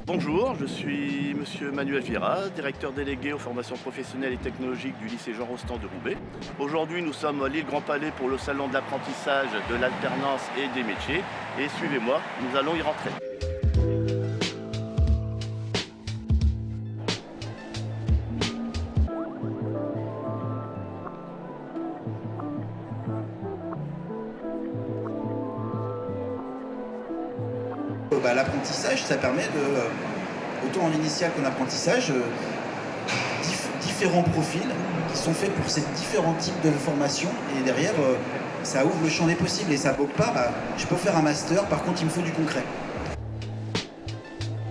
Bonjour, je suis Monsieur Manuel Vira, directeur délégué aux formations professionnelles et technologiques du lycée Jean Rostand de Roubaix. Aujourd'hui, nous sommes à l'île Grand Palais pour le salon de l'apprentissage, de l'alternance et des métiers. Et suivez-moi, nous allons y rentrer. L'apprentissage, ça permet autant en initial qu'en apprentissage, différents profils qui sont faits pour ces différents types de formations. Et derrière, ça ouvre le champ des possibles et ça ne bloque pas. Je peux faire un master, par contre, il me faut du concret.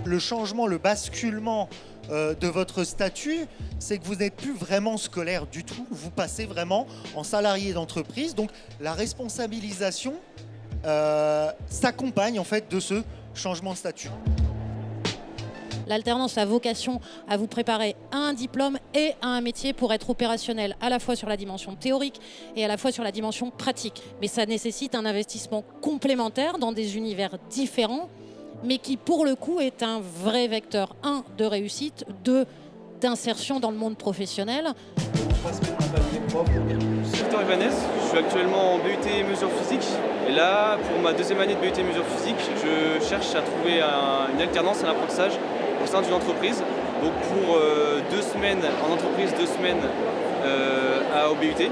Le changement, le basculement de votre statut, c'est que vous n'êtes plus vraiment scolaire du tout. Vous passez vraiment en salarié d'entreprise. Donc la responsabilisation s'accompagne en fait de ce changement de statut. L'alternance a vocation à vous préparer à un diplôme et à un métier pour être opérationnel à la fois sur la dimension théorique et à la fois sur la dimension pratique. Mais ça nécessite un investissement complémentaire dans des univers différents, mais qui pour le coup est un vrai vecteur, 1, de réussite, 2, d'insertion dans le monde professionnel. Victor Ibanez, je suis actuellement en BUT mesures physiques et là pour ma deuxième année de BUT mesures physiques je cherche à trouver une alternance, un apprentissage au sein d'une entreprise. Donc pour 2 semaines en entreprise, 2 semaines au BUT.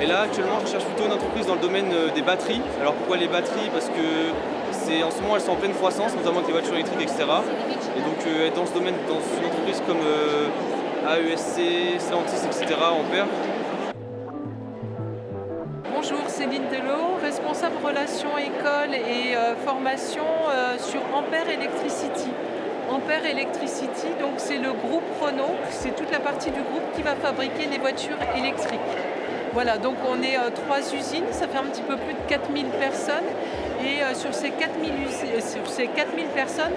Et là actuellement je cherche plutôt une entreprise dans le domaine des batteries. Alors pourquoi les batteries? Parce que en ce moment elles sont en pleine croissance, notamment avec les voitures électriques, etc. Et donc être dans ce domaine, dans une entreprise comme AESC, Stellantis, etc. Ampère. Bonjour, Céline Delot, responsable relations école et formation sur Ampère Electricity. Ampère Electricity, donc c'est le groupe Renault, c'est toute la partie du groupe qui va fabriquer les voitures électriques. Voilà, donc on est 3 usines, ça fait un petit peu plus de 4000 personnes. Et sur ces 4000 personnes,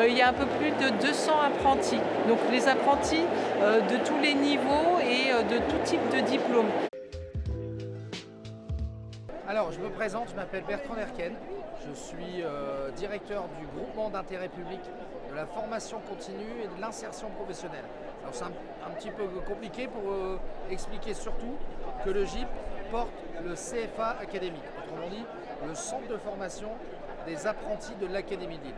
il y a un peu plus de 200 apprentis. Donc les apprentis de tous les niveaux et de tout type de diplôme. Alors, je me présente, je m'appelle Bertrand Lerken, je suis directeur du groupement d'intérêt public de la formation continue et de l'insertion professionnelle. Alors c'est un petit peu compliqué pour expliquer surtout que le GIP porte le CFA académique, autrement dit le centre de formation des apprentis de l'Académie d'Île.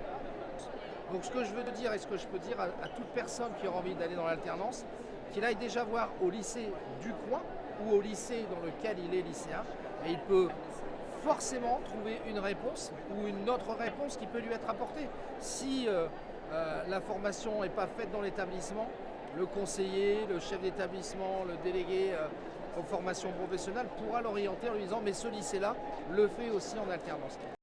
Donc ce que je veux te dire et ce que je peux dire à toute personne qui aura envie d'aller dans l'alternance, qu'il aille déjà voir au lycée du coin ou au lycée dans lequel il est lycéen, et il peut forcément trouver une réponse ou une autre réponse qui peut lui être apportée. Si la formation n'est pas faite dans l'établissement, le conseiller, le chef d'établissement, le délégué aux formations professionnelles pourra l'orienter en lui disant mais ce lycée-là le fait aussi en alternance.